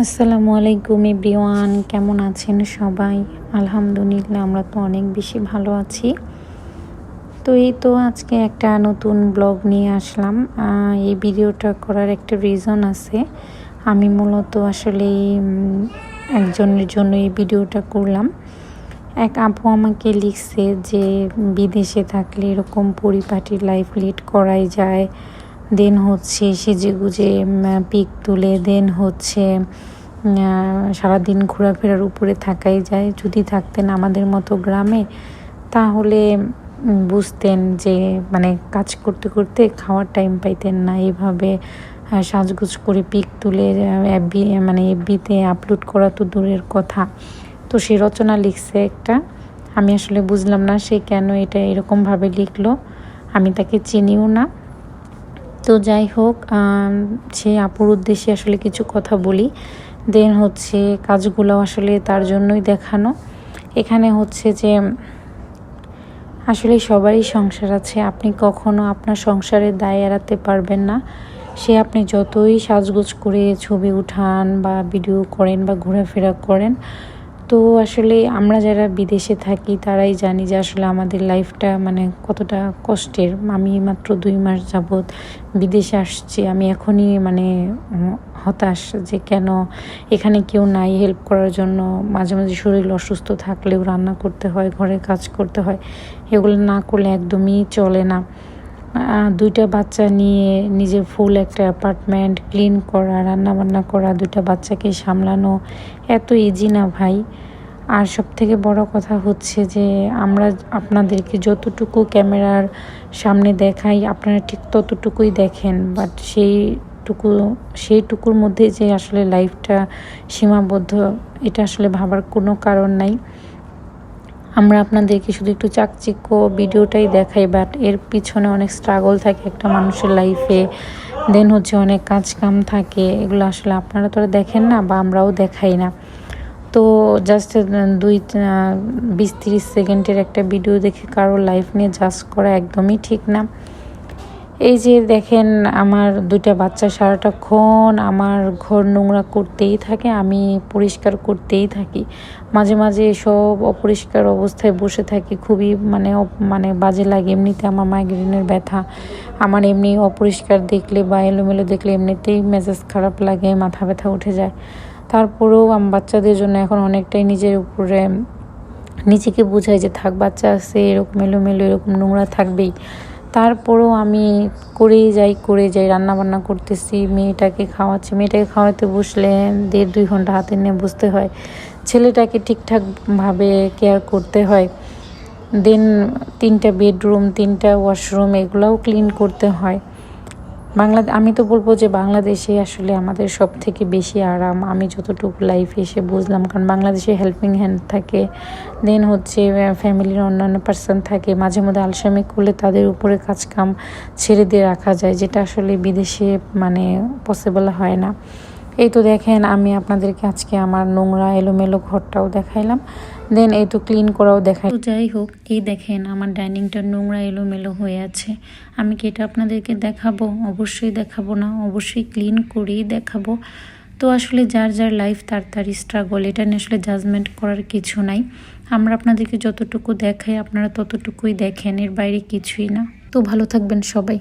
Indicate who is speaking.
Speaker 1: আসসালামু আলাইকুম এভরিওয়ান, কেমন আছেন সবাই? আলহামদুলিল্লাহ, আমরা তো অনেক বেশি ভালো আছি। তো এই তো আজকে একটা নতুন ব্লগ নিয়ে আসলাম। এই ভিডিওটা করার একটা রিজন আছে। আমি মূলত আসলে একজনের জন্য এই ভিডিওটা করলাম। এক আপু আমাকে লিখছে যে বিদেশে থাকলে এরকম পরিপাটি লাইফ লিড করাই যায়, দেন হচ্ছে সেজেগুজে পিক তুলে, দেন হচ্ছে সারাদিন ঘোরাফেরার উপরে থাকাই যায়। যদি থাকতেন আমাদের মতো গ্রামে তাহলে বুঝতেন যে মানে কাজ করতে করতে খাওয়ার টাইম পাইতেন না। এভাবে সাজগোজ করে পিক তুলে এফবিতে আপলোড করা তো দূরের কথা। তো সে রচনা লিখছে একটা, আমি আসলে বুঝলাম না সে কেন এটা এরকমভাবে লিখলো। আমি তাকে চিনিও না। তো যাই হোক, সে আপুর উদ্দেশ্যে আসলে কিছু কথা বলি। দেন হচ্ছে কাজগুলো আসলে তার জন্যই দেখানো। এখানে হচ্ছে যে আসলে সবারই সংসার আছে, আপনি কখনো আপনার সংসারের দায় এড়াতে পারবেন না। সে আপনি যতই সাজগোজ করে ছবি উঠান বা ভিডিও করেন বা ঘোরাফেরা করেন, তো আসলে আমরা যারা বিদেশে থাকি তারাই জানি যে আসলে আমাদের লাইফটা মানে কতটা কষ্টের। আমি মাত্র 2 মাস যাবৎ বিদেশে আসছি। আমি এখনই মানে হতাশ যে কেন এখানে কেউ নাই হেল্প করার জন্য। মাঝে মাঝে শরীর অসুস্থ থাকলেও রান্না করতে হয়, ঘরে কাজ করতে হয়, এগুলো না করলে একদমই চলে না। 2টা বাচ্চা নিয়ে নিজের ফুল একটা অ্যাপার্টমেন্ট ক্লিন করা, রান্নাবান্না করা, 2টা বাচ্চাকে সামলানো এত ইজি না ভাই। আর সবথেকে বড় কথা হচ্ছে যে আমরা আপনাদেরকে যতটুকু ক্যামেরার সামনে দেখাই আপনারা ঠিক ততটুকুই দেখেন, বাট সেইটুকুর মধ্যে যে আসলে লাইফটা সীমাবদ্ধ, এটা আসলে ভাবার কোনো কারণ নাই। আমরা আপনাদেরকে শুধু একটু চাকচিক্য ভিডিওটাই দেখাই, বাট এর পিছনে অনেক স্ট্রাগল থাকে একটা মানুষের লাইফে। দেন হচ্ছে অনেক কাজ কাম থাকে, এগুলো আসলে আপনারা তো দেখেন না বা আমরাও দেখাই না। তো জাস্ট 20-30 সেকেন্ডের একটা ভিডিও দেখে কারোর লাইফ নিয়ে জাজ করা একদমই ঠিক না। এই যে দেখেন, আমার 2টা বাচ্চা সারাটাক্ষণ আমার ঘর নোংরা করতেই থাকে, আমি পরিষ্কার করতেই থাকি। মাঝে মাঝে সব অপরিষ্কার অবস্থায় বসে থাকি, খুবই মানে বাজে লাগে। এমনিতে আমার মাইগ্রেনের ব্যথা, আমার এমনি অপরিষ্কার দেখলে বা এলোমেলো দেখলে এমনিতেই মেজাজ খারাপ লাগে, মাথা ব্যথা উঠে যায়। তারপরেও আমি বাচ্চাদের জন্য এখন অনেকটাই নিজের উপরে নিজেকে বোঝাই যে থাক, বাচ্চা আছে, এরকম এলোমেলো এরকম নোংরা থাকবেই। তারপরেও আমি করে যাই রান্নাবান্না করতেছি, মেয়েটাকে খাওয়াতে বসলে 1.5-2 ঘন্টা হাতে নিয়ে বসতে হয়। ছেলেটাকে ঠিকঠাকভাবে কেয়ার করতে হয়। দেন 3টা বেডরুম, 3টা ওয়াশরুম, এগুলোও ক্লিন করতে হয়। আমি তো বলবো যে বাংলাদেশে আসলে আমাদের সব থেকে বেশি আরাম, আমি যতটুকু লাইফে এসে বুঝলাম। কারণ বাংলাদেশে হেল্পিং হ্যান্ড থাকে, দেন হচ্ছে ফ্যামিলির অন্যান্য পার্সন থাকে। মাঝে মধ্যে আলসামি করলে তাদের উপরে কাজকাম ছেড়ে দিয়ে রাখা যায়, যেটা আসলে বিদেশে মানে পসিবল হয় না। এই তো দেখেন, আমি আপনাদেরকে আজকে আমার নোংরা এলোমেলো ঘরটাও দেখাইলাম, দেন এই তো ক্লিন করাও দেখাই। তো যাই হোক, এই দেখেন আমার ডাইনিংটা নোংরা এলোমেলো হয়ে আছে। আমি কি এটা আপনাদেরকে দেখাবো? অবশ্যই দেখাবো না, অবশ্যই ক্লিন করেই দেখাবো। তো আসলে যার যার লাইফ তার স্ট্রাগল, এটা নিয়ে আসলে জাজমেন্ট করার কিছু নাই। আমরা আপনাদেরকে যতটুকু দেখাই আপনারা ততটুকুই দেখেন, এর বাইরে কিছুই না। তো ভালো থাকবেন সবাই।